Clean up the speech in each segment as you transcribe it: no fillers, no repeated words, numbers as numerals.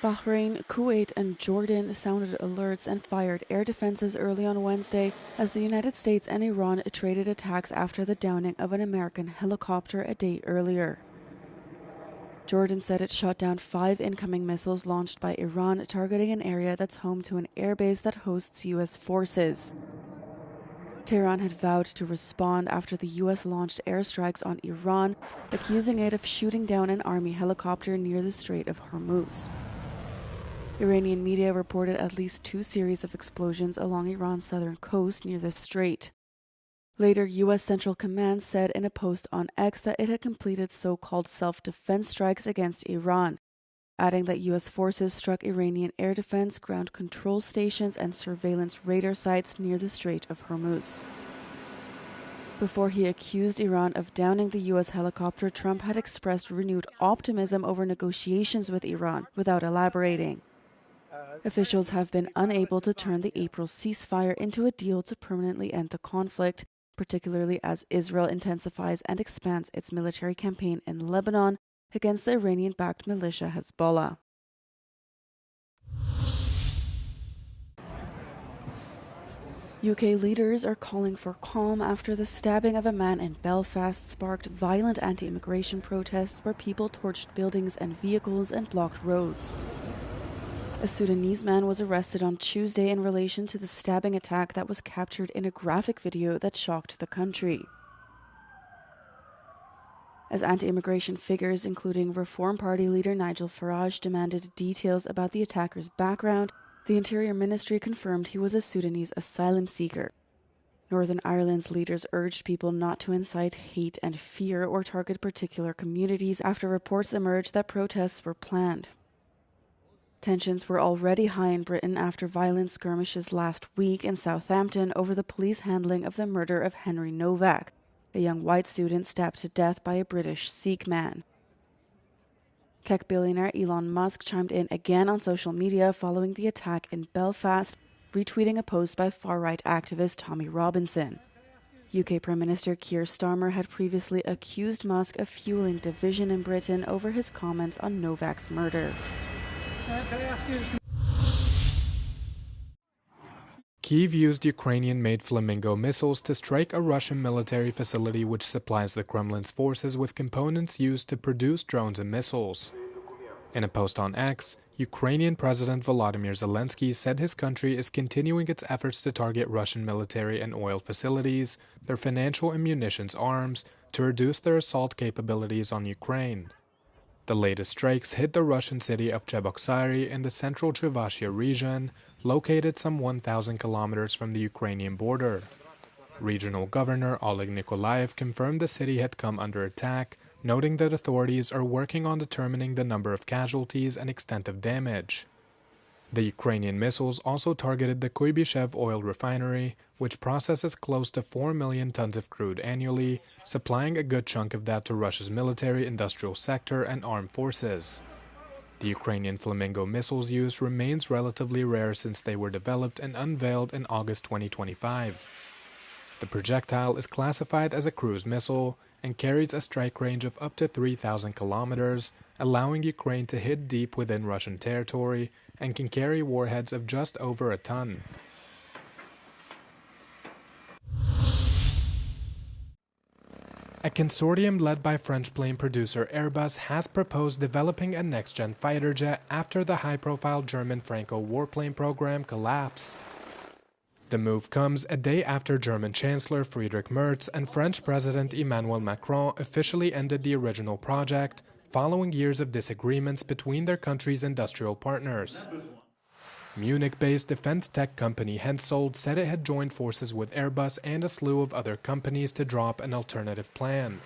Bahrain, Kuwait, and Jordan sounded alerts and fired air defenses early on Wednesday as the United States and Iran traded attacks after the downing of an American helicopter a day earlier. Jordan said it shot down 5 incoming missiles launched by Iran, targeting an area that's home to an airbase that hosts U.S. forces. Tehran had vowed to respond after the U.S. launched airstrikes on Iran, accusing it of shooting down an army helicopter near the Strait of Hormuz. Iranian media reported at least 2 series of explosions along Iran's southern coast near the strait. Later, U.S. Central Command said in a post on X that it had completed so-called self-defense strikes against Iran, adding that U.S. forces struck Iranian air defense, ground control stations, and surveillance radar sites near the Strait of Hormuz. Before he accused Iran of downing the U.S. helicopter, Trump had expressed renewed optimism over negotiations with Iran, without elaborating. Officials have been unable to turn the April ceasefire into a deal to permanently end the conflict, particularly as Israel intensifies and expands its military campaign in Lebanon against the Iranian-backed militia Hezbollah. UK leaders are calling for calm after the stabbing of a man in Belfast sparked violent anti-immigration protests where people torched buildings and vehicles and blocked roads. A Sudanese man was arrested on Tuesday in relation to the stabbing attack that was captured in a graphic video that shocked the country. As anti-immigration figures, including Reform Party leader Nigel Farage, demanded details about the attacker's background, the Interior Ministry confirmed he was a Sudanese asylum seeker. Northern Ireland's leaders urged people not to incite hate and fear or target particular communities after reports emerged that protests were planned. Tensions were already high in Britain after violent skirmishes last week in Southampton over the police handling of the murder of Henry Novak, a young white student stabbed to death by a British Sikh man. Tech billionaire Elon Musk chimed in again on social media following the attack in Belfast, retweeting a post by far-right activist Tommy Robinson. UK Prime Minister Keir Starmer had previously accused Musk of fueling division in Britain over his comments on Novak's murder. Kyiv used Ukrainian-made Flamingo missiles to strike a Russian military facility which supplies the Kremlin's forces with components used to produce drones and missiles. In a post on X, Ukrainian President Volodymyr Zelensky said his country is continuing its efforts to target Russian military and oil facilities, their financial and munitions arms, to reduce their assault capabilities on Ukraine. The latest strikes hit the Russian city of Cheboksary in the central Chuvashia region, located some 1,000 kilometers from the Ukrainian border. Regional Governor Oleg Nikolaev confirmed the city had come under attack, noting that authorities are working on determining the number of casualties and extent of damage. The Ukrainian missiles also targeted the Kuibyshev oil refinery, which processes close to 4 million tons of crude annually, supplying a good chunk of that to Russia's military-industrial sector and armed forces. The Ukrainian Flamingo missiles use remains relatively rare since they were developed and unveiled in August 2025. The projectile is classified as a cruise missile and carries a strike range of up to 3,000 kilometers, allowing Ukraine to hit deep within Russian territory, and can carry warheads of just over a ton. A consortium led by French plane producer Airbus has proposed developing a next-gen fighter jet after the high-profile German Franco warplane program collapsed. The move comes a day after German Chancellor Friedrich Merz and French President Emmanuel Macron officially ended the original project, following years of disagreements between their countries' industrial partners. Munich-based defense tech company Hensoldt said it had joined forces with Airbus and a slew of other companies to draw up an alternative plan.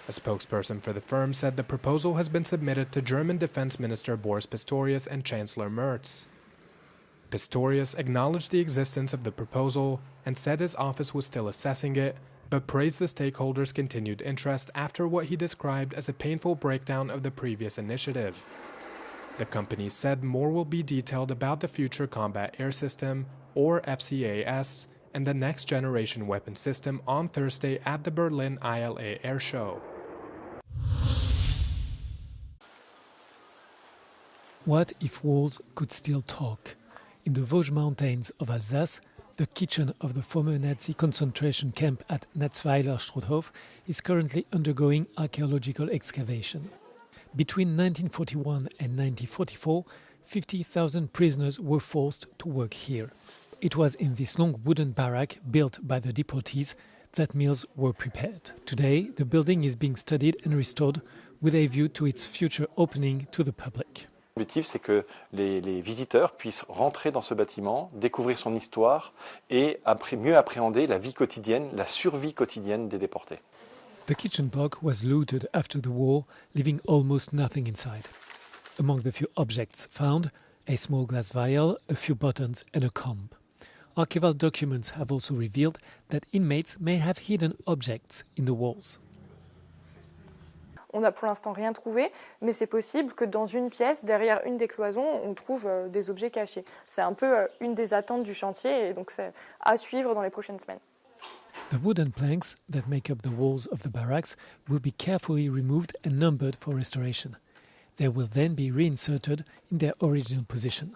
A spokesperson for the firm said the proposal has been submitted to German Defense Minister Boris Pistorius and Chancellor Merz. Pistorius acknowledged the existence of the proposal and said his office was still assessing it, but praised the stakeholders' continued interest after what he described as a painful breakdown of the previous initiative. The company said more will be detailed about the Future Combat Air System, or FCAS, and the Next Generation Weapon System on Thursday at the Berlin ILA Air Show. What if walls could still talk? In the Vosges mountains of Alsace, the kitchen of the former Nazi concentration camp at Natzweiler Struthof is currently undergoing archaeological excavation. Between 1941 and 1944, 50,000 prisoners were forced to work here. It was in this long wooden barrack built by the deportees that meals were prepared. Today, the building is being studied and restored with a view to its future opening to the public. L'objectif, c'est que les visiteurs puissent rentrer dans ce bâtiment, découvrir son histoire et mieux appréhender la vie quotidienne, la survie quotidienne des déportés. The kitchen block was looted after the war, leaving almost nothing inside. Among the few objects found, a small glass vial, a few buttons and a comb. Archival documents have also revealed that inmates may have hidden objects in the walls. On n'a pour l'instant rien trouvé, mais c'est possible que dans une pièce, derrière une des cloisons, on trouve des objets cachés. C'est un peu une des attentes du chantier, et donc c'est à suivre dans les prochaines semaines. The wooden planks that make up the walls of the barracks will be carefully removed and numbered for restoration. They will then be reinserted in their original position.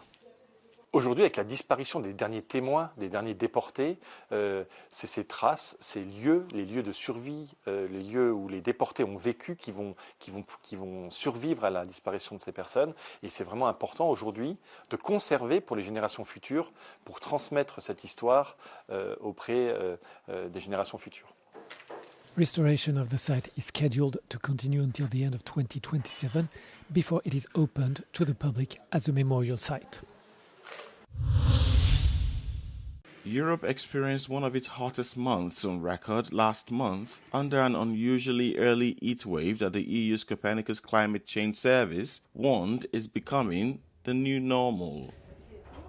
Aujourd'hui, avec la disparition des derniers témoins, des derniers déportés, c'est ces traces, ces lieux, les lieux de survie, les lieux où les déportés ont vécu, qui vont survivre à la disparition de ces personnes. Et c'est vraiment important aujourd'hui de conserver pour les générations futures, pour transmettre cette histoire auprès des générations futures. Restoration of the site is scheduled to continue until the end of 2027 before it is opened to the public as a memorial site. Europe experienced one of its hottest months on record last month under an unusually early heat wave that the EU's Copernicus Climate Change Service warned is becoming the new normal.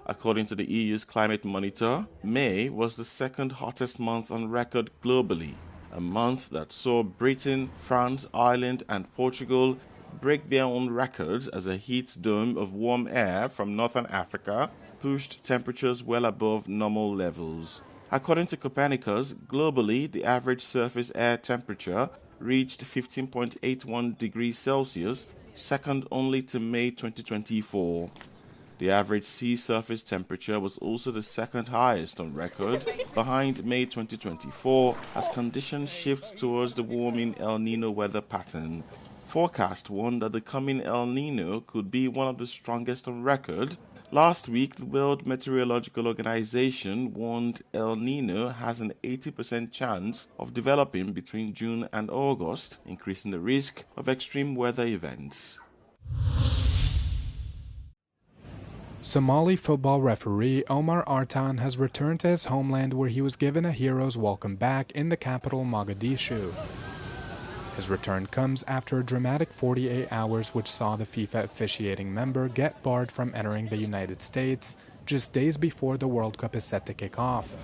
According to the EU's Climate Monitor, May was the second hottest month on record globally, a month that saw Britain, France, Ireland and Portugal break their own records as a heat dome of warm air from northern Africa pushed temperatures well above normal levels. According to Copernicus, globally, the average surface air temperature reached 15.81 degrees Celsius, second only to May 2024. The average sea surface temperature was also the second highest on record, behind May 2024, as conditions shift towards the warming El Niño weather pattern. Forecast warned that the coming El Niño could be one of the strongest on record. Last week, the World Meteorological Organization warned El Niño has an 80% chance of developing between June and August, increasing the risk of extreme weather events. Somali football referee Omar Artan has returned to his homeland where he was given a hero's welcome back in the capital Mogadishu. His return comes after a dramatic 48 hours which saw the FIFA officiating member get barred from entering the United States just days before the World Cup is set to kick off.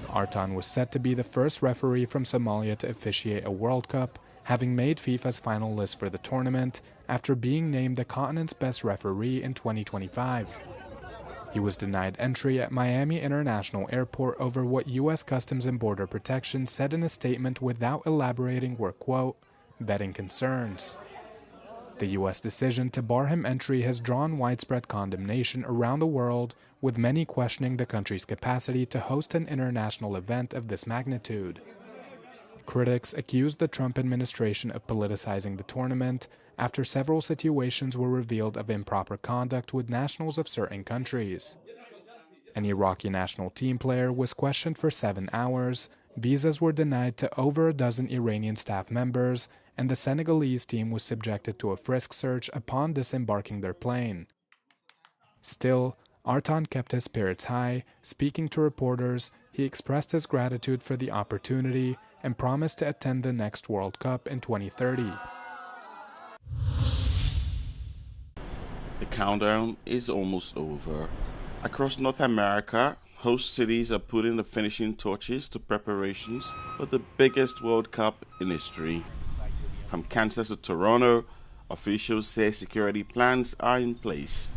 Artan was set to be the first referee from Somalia to officiate a World Cup, having made FIFA's final list for the tournament after being named the continent's best referee in 2025. He was denied entry at Miami International Airport over what U.S. Customs and Border Protection said in a statement without elaborating were, quote, vetting concerns. The U.S. decision to bar him entry has drawn widespread condemnation around the world, with many questioning the country's capacity to host an international event of this magnitude. Critics accused the Trump administration of politicizing the tournament after several situations were revealed of improper conduct with nationals of certain countries. An Iraqi national team player was questioned for 7 hours, visas were denied to over a dozen Iranian staff members, and the Senegalese team was subjected to a frisk search upon disembarking their plane. Still, Artan kept his spirits high. Speaking to reporters, he expressed his gratitude for the opportunity and promised to attend the next World Cup in 2030. The countdown is almost over. Across North America, host cities are putting the finishing touches to preparations for the biggest World Cup in history. From Kansas to Toronto, officials say security plans are in place.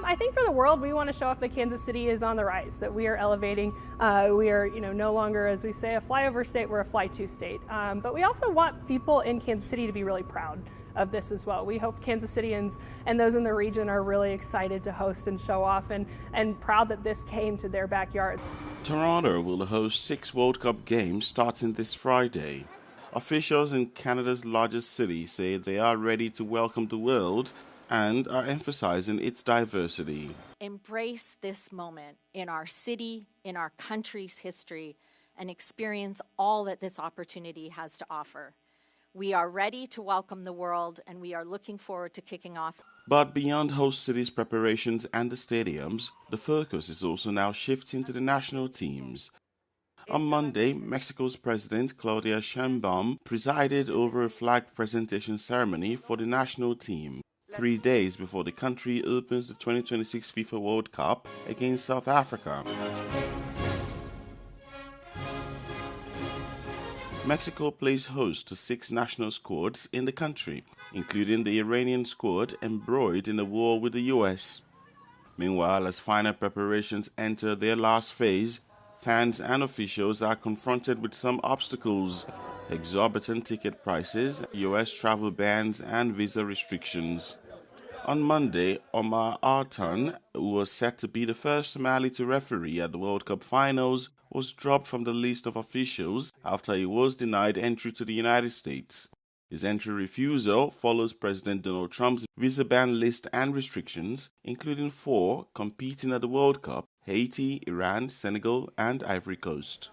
I think for the world, we want to show off that Kansas City is on the rise, that we are elevating. We are, no longer, as we say, a flyover state, we're a fly-to state. But we also want people in Kansas City to be really proud. of this as well. We hope Kansas Cityans and those in the region are really excited to host and show off and proud that this came to their backyard. Toronto will host 6 World Cup games starting this Friday. Officials in Canada's largest city say they are ready to welcome the world and are emphasizing its diversity. Embrace this moment in our city, in our country's history, and experience all that this opportunity has to offer. We are ready to welcome the world, and we are looking forward to kicking off. But beyond host cities' preparations and the stadiums, the focus is also now shifting to the national teams. On Monday, Mexico's President Claudia Sheinbaum presided over a flag presentation ceremony for the national team, 3 days before the country opens the 2026 FIFA World Cup against South Africa. Mexico plays host to 6 national squads in the country, including the Iranian squad embroiled in a war with the US. Meanwhile, as final preparations enter their last phase, fans and officials are confronted with some obstacles: exorbitant ticket prices, US travel bans, and visa restrictions. On Monday, Omar Artan, who was set to be the first Somali to referee at the World Cup finals, was dropped from the list of officials after he was denied entry to the United States. His entry refusal follows President Donald Trump's visa ban list and restrictions, including 4 competing at the World Cup: Haiti, Iran, Senegal, and Ivory Coast.